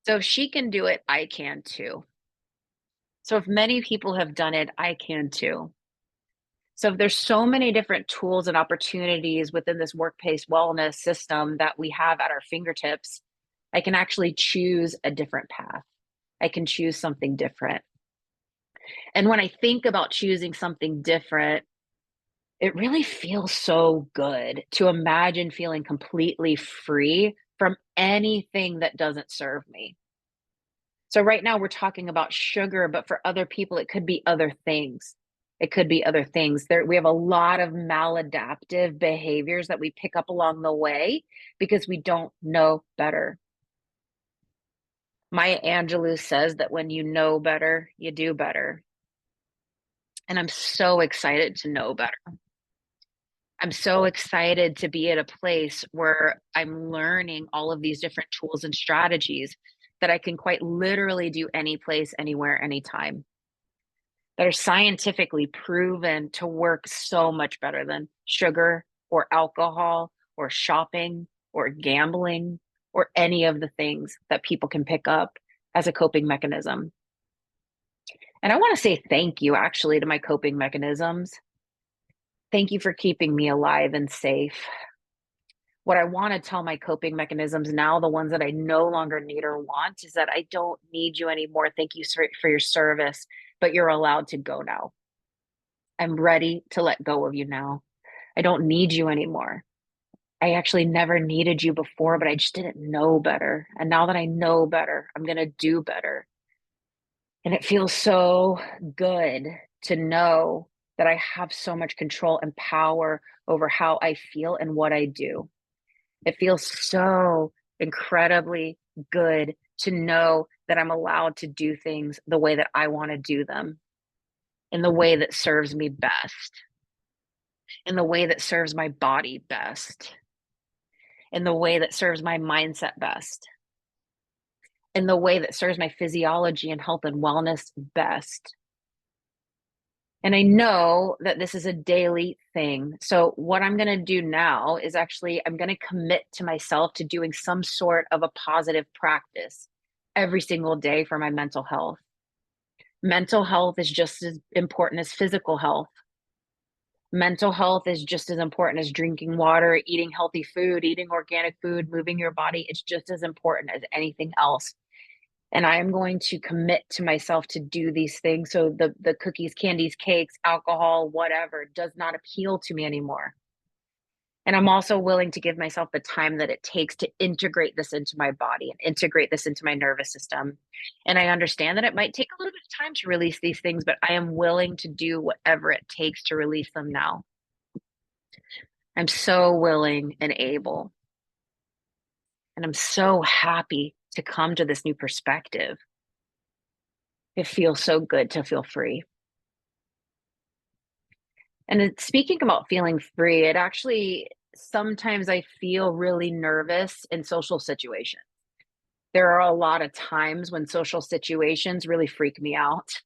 So if she can do it, I can too. So if many people have done it, I can too. So if there's so many different tools and opportunities within this workplace wellness system that we have at our fingertips, I can actually choose a different path. I can choose something different. And when I think about choosing something different, it really feels so good to imagine feeling completely free from anything that doesn't serve me. So right now we're talking about sugar, but for other people, it could be other things. It could be other things. We have a lot of maladaptive behaviors that we pick up along the way because we don't know better. Maya Angelou says that when you know better, you do better. And I'm so excited to know better. I'm so excited to be at a place where I'm learning all of these different tools and strategies that I can quite literally do any place, anywhere, anytime, that are scientifically proven to work so much better than sugar or alcohol or shopping or gambling or any of the things that people can pick up as a coping mechanism. And I want to say thank you actually to my coping mechanisms. Thank you for keeping me alive and safe. What I want to tell my coping mechanisms now, the ones that I no longer need or want, is that I don't need you anymore. Thank you for your service, but you're allowed to go now. I'm ready to let go of you now. I don't need you anymore. I actually never needed you before, but I just didn't know better. And now that I know better, I'm going to do better. And it feels so good to know that I have so much control and power over how I feel and what I do. It feels so incredibly good to know that I'm allowed to do things the way that I want to do them, in the way that serves me best, in the way that serves my body best, in the way that serves my mindset best, in the way that serves my physiology and health and wellness best. And I know that this is a daily thing. So, what I'm going to do now is actually, I'm going to commit to myself to doing some sort of a positive practice every single day for my mental health. Mental health is just as important as physical health. Mental health is just as important as drinking water, eating healthy food, eating organic food, moving your body. It's just as important as anything else. And I am going to commit to myself to do these things. So the cookies, candies, cakes, alcohol, whatever does not appeal to me anymore. And I'm also willing to give myself the time that it takes to integrate this into my body and integrate this into my nervous system. And I understand that it might take a little bit of time to release these things, but I am willing to do whatever it takes to release them now. I'm so willing and able. And I'm so happy to come to this new perspective. It feels so good to feel free. And speaking about feeling free, it actually sometimes I feel really nervous in social situations. There are a lot of times when social situations really freak me out.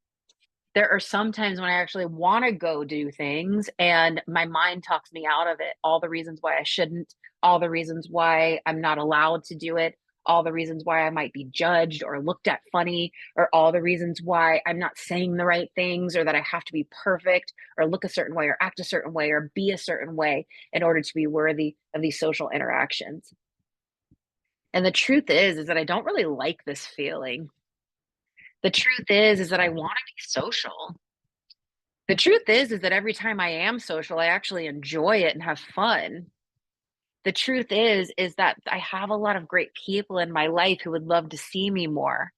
There are some times when I actually want to go do things and my mind talks me out of it. All the reasons why I shouldn't, all the reasons why I'm not allowed to do it, all the reasons why I might be judged or looked at funny, or all the reasons why I'm not saying the right things, or that I have to be perfect or look a certain way or act a certain way or be a certain way in order to be worthy of these social interactions. And the truth is that I don't really like this feeling. The truth is that I want to be social. The truth is that every time I am social, I actually enjoy it and have fun. The truth is that I have a lot of great people in my life who would love to see me more.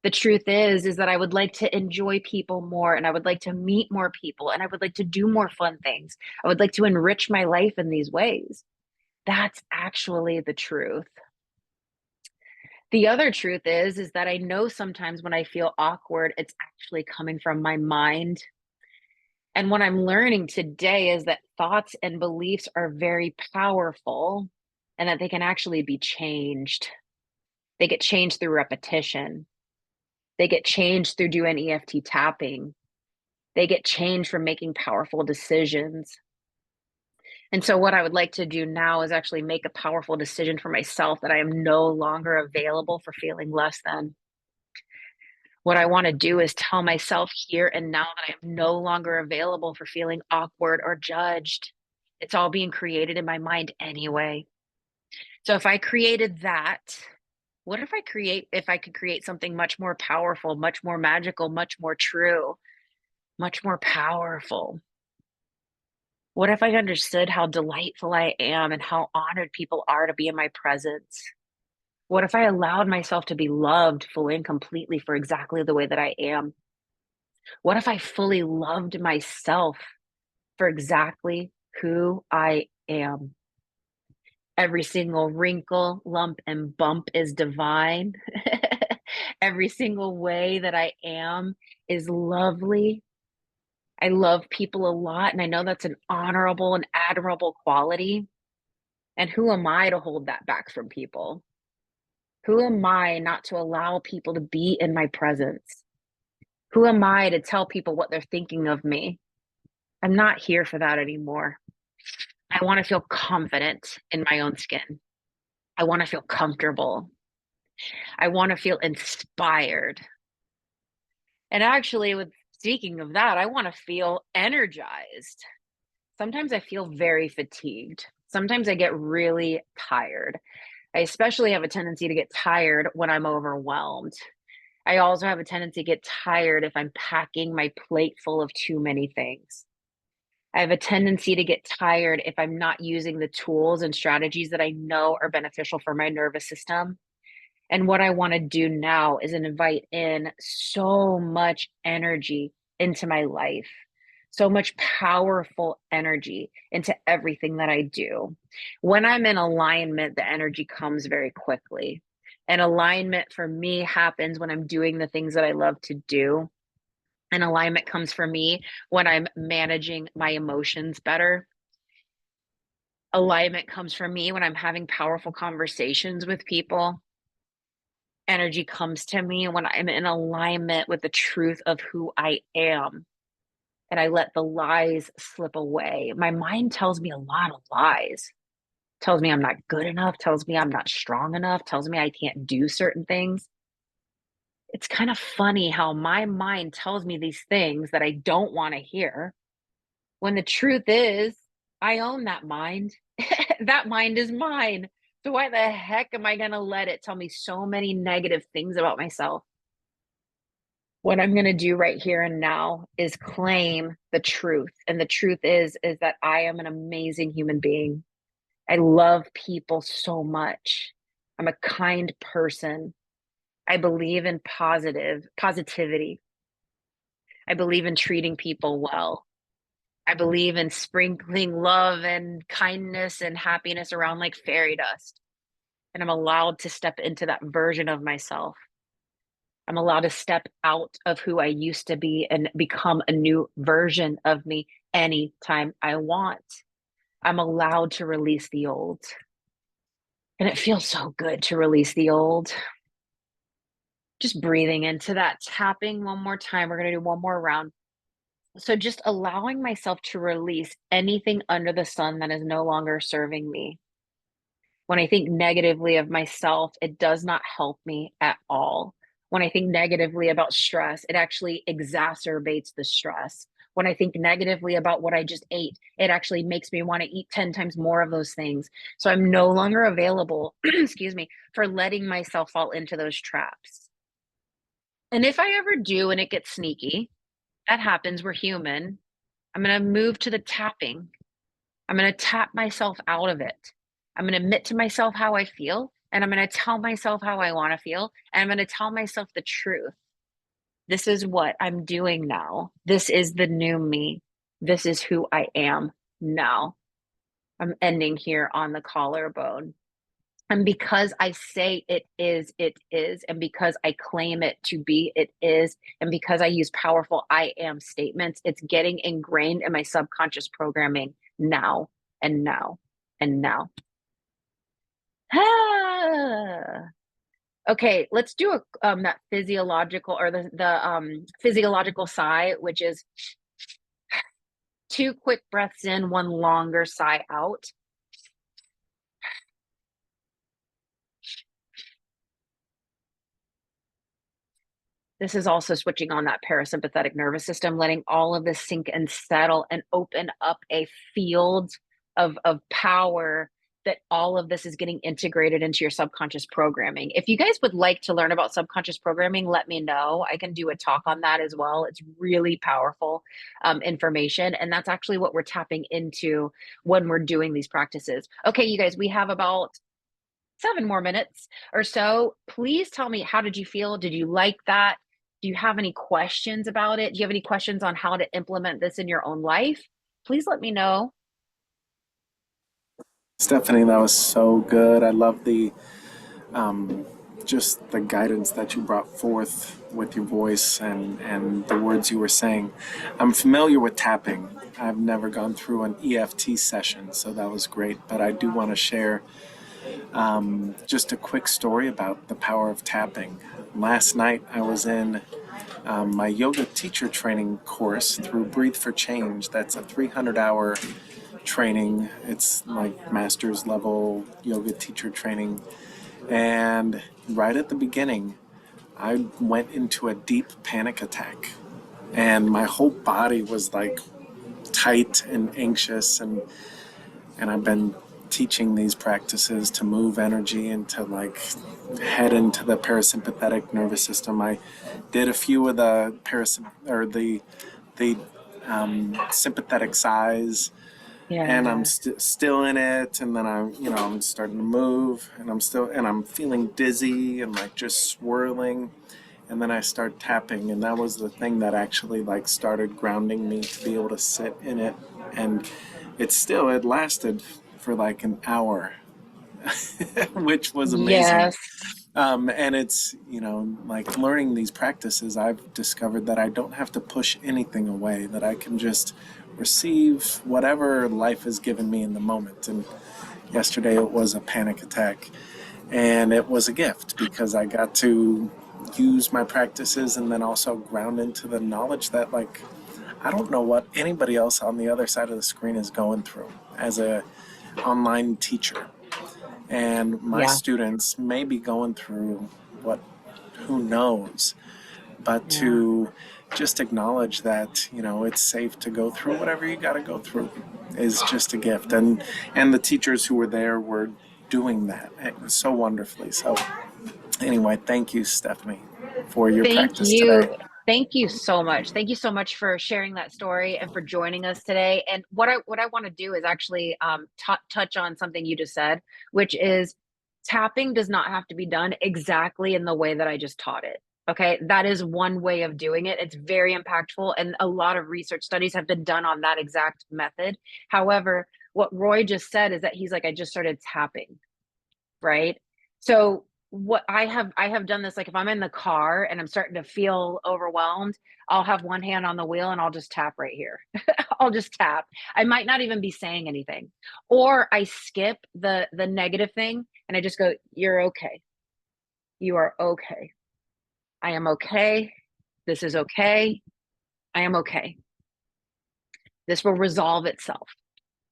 The truth is that I would like to enjoy people more, and I would like to meet more people, and I would like to do more fun things. I would like to enrich my life in these ways. That's actually the truth. The other truth is that I know sometimes when I feel awkward, it's actually coming from my mind. And what I'm learning today is that thoughts and beliefs are very powerful and that they can actually be changed. They get changed through repetition. They get changed through doing EFT tapping. They get changed from making powerful decisions. And so, what I would like to do now is actually make a powerful decision for myself that I am no longer available for feeling less than. What I want to do is tell myself here and now that I am no longer available for feeling awkward or judged. It's all being created in my mind anyway. So if I created that, what if I could create something much more powerful, much more magical, much more true, much more powerful? What if I understood how delightful I am and how honored people are to be in my presence? What if I allowed myself to be loved fully and completely for exactly the way that I am? What if I fully loved myself for exactly who I am? Every single wrinkle, lump, and bump is divine. Every single way that I am is lovely. I love people a lot, and I know that's an honorable and admirable quality. And who am I to hold that back from people? Who am I not to allow people to be in my presence? Who am I to tell people what they're thinking of me? I'm not here for that anymore. I want to feel confident in my own skin. I want to feel comfortable. I want to feel inspired. And actually, with speaking of that, I want to feel energized. Sometimes I feel very fatigued. Sometimes I get really tired. I especially have a tendency to get tired when I'm overwhelmed. I also have a tendency to get tired if I'm packing my plate full of too many things. I have a tendency to get tired if I'm not using the tools and strategies that I know are beneficial for my nervous system. And what I want to do now is invite in so much energy into my life, so much powerful energy into everything that I do. When I'm in alignment, the energy comes very quickly. And alignment for me happens when I'm doing the things that I love to do. And alignment comes for me when I'm managing my emotions better. Alignment comes for me when I'm having powerful conversations with people. Energy comes to me when I'm in alignment with the truth of who I am and I let the lies slip away. My mind tells me a lot of lies. Tells me I'm not good enough, tells me I'm not strong enough, tells me I can't do certain things. It's kind of funny how my mind tells me these things that I don't want to hear when the truth is I own that mind. That mind is mine. So why the heck am I going to let it tell me so many negative things about myself? What I'm going to do right here and now is claim the truth. And the truth is that I am an amazing human being. I love people so much. I'm a kind person. I believe in positivity. I believe in treating people well. I believe in sprinkling love and kindness and happiness around like fairy dust. And I'm allowed to step into that version of myself. I'm allowed to step out of who I used to be and become a new version of me anytime I want. I'm allowed to release the old. And it feels so good to release the old. Just breathing into that, tapping one more time. We're going to do one more round. So just allowing myself to release anything under the sun that is no longer serving me. When I think negatively of myself, it does not help me at all. When I think negatively about stress, it actually exacerbates the stress. When I think negatively about what I just ate, it actually makes me want to eat 10 times more of those things. So I'm no longer available, excuse me, for letting myself fall into those traps. And if I ever do and it gets sneaky, that happens, we're human. I'm going to move to the tapping. I'm going to tap myself out of it. I'm going to admit to myself how I feel, and I'm going to tell myself how I want to feel, and I'm going to tell myself the truth. This is what I'm doing now. This is the new me. This is who I am now. I'm ending here on the collarbone. And because I say it is, it is. And because I claim it to be, it is. And because I use powerful I am statements, it's getting ingrained in my subconscious programming now and now and now. Ah. Okay, let's do that physiological or the physiological sigh, which is 2 quick breaths in, 1 longer sigh out. This is also switching on that parasympathetic nervous system, letting all of this sink and settle and open up a field of power that all of this is getting integrated into your subconscious programming. If you guys would like to learn about subconscious programming, let me know. I can do a talk on that as well. It's really powerful information. And that's actually what we're tapping into when we're doing these practices. Okay, you guys, we have about 7 more minutes or so. Please tell me, how did you feel? Did you like that? Do you have any questions about it? Do you have any questions on how to implement this in your own life? Please let me know. Stephanie, that was so good. I love the um, just the guidance that you brought forth with your voice and the words you were saying. I'm familiar with tapping. I've never gone through an EFT session, so that was great. But I do want to share just a quick story about the power of tapping. Last night, I was in my yoga teacher training course through Breathe for Change. That's a 300-hour training. It's like master's level yoga teacher training. And right at the beginning, I went into a deep panic attack. And my whole body was like tight and anxious. And I've been teaching these practices to move energy and to like head into the parasympathetic nervous system. I did a few of the the sympathetic sighs, and I'm Yeah. still in it. And then I'm starting to move, and I'm feeling dizzy and like just swirling. And then I start tapping, and that was the thing that actually like started grounding me to be able to sit in it. And it lasted for like an hour, which was amazing. Yes. And it's, like learning these practices, I've discovered that I don't have to push anything away, that I can just receive whatever life has given me in the moment. And yesterday it was a panic attack, and it was a gift because I got to use my practices and then also ground into the knowledge that, like, I don't know what anybody else on the other side of the screen is going through as a online teacher. And my Yeah. students may be going through what, who knows, but Yeah. to just acknowledge that, it's safe to go through whatever you got to go through is just a gift. And the teachers who were there were doing that so wonderfully. So anyway, thank you, Stephanie, for your Thank practice you. today. Thank you so much. Thank you so much for sharing that story and for joining us today. And what I want to do is actually touch on something you just said, which is tapping does not have to be done exactly in the way that I just taught it. Okay, that is one way of doing it. It's very impactful, and a lot of research studies have been done on that exact method. However, what Roy just said is that he's like, I just started tapping, right? So what I have done this, like if I'm in the car and I'm starting to feel overwhelmed, I'll have one hand on the wheel and I'll just tap right here. I'll just tap. I might not even be saying anything. Or I skip the negative thing and I just go, "You're okay. You are okay. I am okay. This is okay. I am okay. This will resolve itself."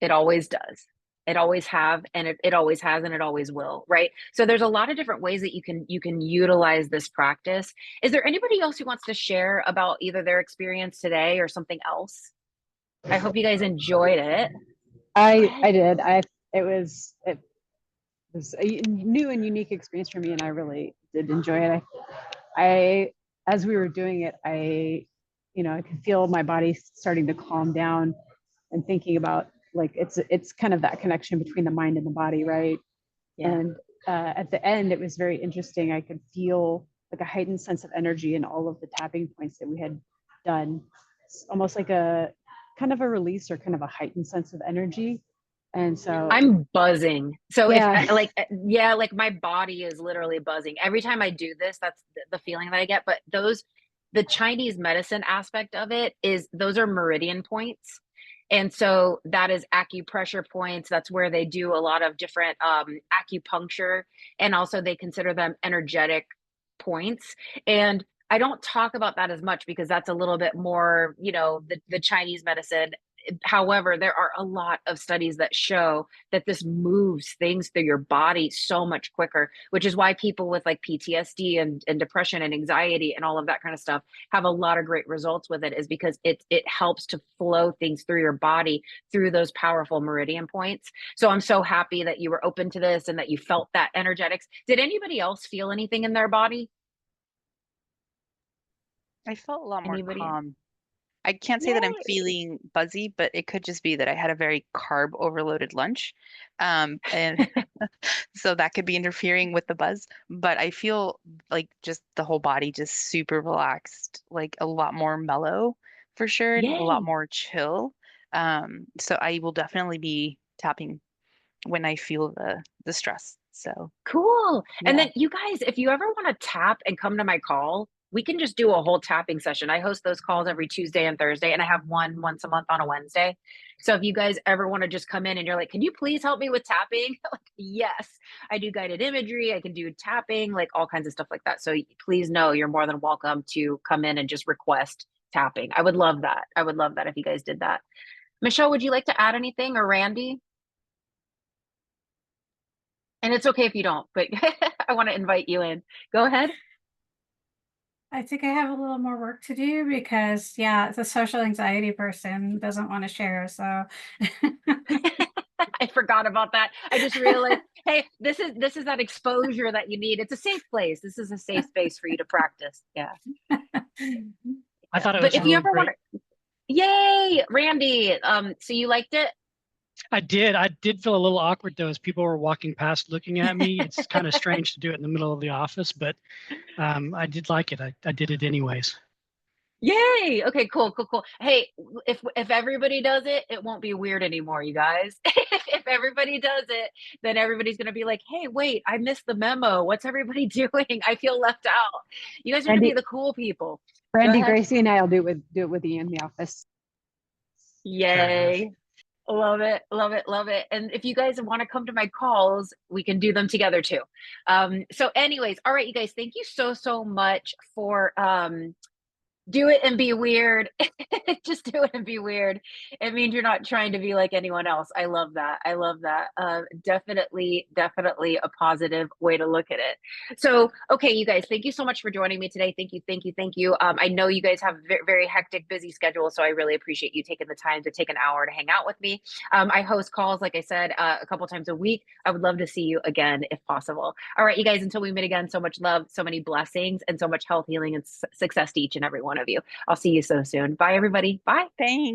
It always does. It always have, and it always has, and it always will, right? So there's a lot of different ways that you can utilize this practice. Is there anybody else who wants to share about either their experience today or something else? I hope you guys enjoyed it. Go I ahead. did. It was a new and unique experience for me, and I really did enjoy it. I as we were doing it, I could feel my body starting to calm down and thinking about, like, it's kind of that connection between the mind and the body, right? Yeah. And at the end, it was very interesting. I could feel like a heightened sense of energy in all of the tapping points that we had done. It's almost like a kind of a release or kind of a heightened sense of energy. And so, I'm buzzing. So if yeah, yeah, like my body is literally buzzing. Every time I do this, that's the feeling that I get. But the Chinese medicine aspect of it is those are meridian points. And so that is acupressure points. That's where they do a lot of different acupuncture. And also they consider them energetic points. And I don't talk about that as much because that's a little bit more, the Chinese medicine. However, there are a lot of studies that show that this moves things through your body so much quicker, which is why people with like PTSD and depression and anxiety and all of that kind of stuff have a lot of great results with it, is because it helps to flow things through your body through those powerful meridian points. So I'm so happy that you were open to this and that you felt that energetics. Did anybody else feel anything in their body? I felt a lot more Anybody? calm. I can't say that I'm Yay. feeling buzzy, but it could just be that I had a very carb overloaded lunch. And so that could be interfering with the buzz, but I feel like just the whole body just super relaxed, like a lot more mellow for sure, and a lot Yay. more chill. So I will definitely be tapping when I feel the stress. So Cool. And yeah. then you guys, if you ever want to tap and come to my call, we can just do a whole tapping session. I host those calls every Tuesday and Thursday, and I have one once a month on a Wednesday. So if you guys ever want to just come in and you're like, can you please help me with tapping? Like, yes, I do guided imagery. I can do tapping, like all kinds of stuff like that. So please know you're more than welcome to come in and just request tapping. I would love that. I would love that if you guys did that. Michelle, would you like to add anything, or Randy? And it's okay if you don't, but I want to invite you in. Go ahead. I think I have a little more work to do because, yeah, the social anxiety person doesn't want to share. So, I forgot about that. I just realized, hey, this is that exposure that you need. It's a safe place. This is a safe space for you to practice. Yeah. I thought it But was if you really ever want great. to, yay, Randy. So you liked it? I did feel a little awkward though, as people were walking past looking at me. It's kind of strange to do it in the middle of the office, but I did like it. I did it anyways. Yay. Okay, cool, cool, cool. Hey, if everybody does it, it won't be weird anymore, you guys. If everybody does it, then everybody's gonna be like, hey, wait, I missed the memo. What's everybody doing? I feel left out. You guys are gonna be Randy, the cool people. Go Randy, ahead. Gracie, and I'll do it with you in the office. Fair enough. Yay. Love it, love it, love it. And if you guys want to come to my calls, we can do them together too. So anyways, all right, you guys, thank you so, so much for do it and be weird. Just do it and be weird. It means you're not trying to be like anyone else. I love that. I love that. Definitely, definitely a positive way to look at it. So, okay, you guys, thank you so much for joining me today. Thank you, thank you, thank you. I know you guys have very hectic, busy schedule, so I really appreciate you taking the time to take an hour to hang out with me. I host calls, like I said, a couple times a week. I would love to see you again if possible. All right, you guys, until we meet again, so much love, so many blessings, and so much health, healing, and success to each and every one of you. I'll see you so soon. Bye, everybody. Bye. Thanks.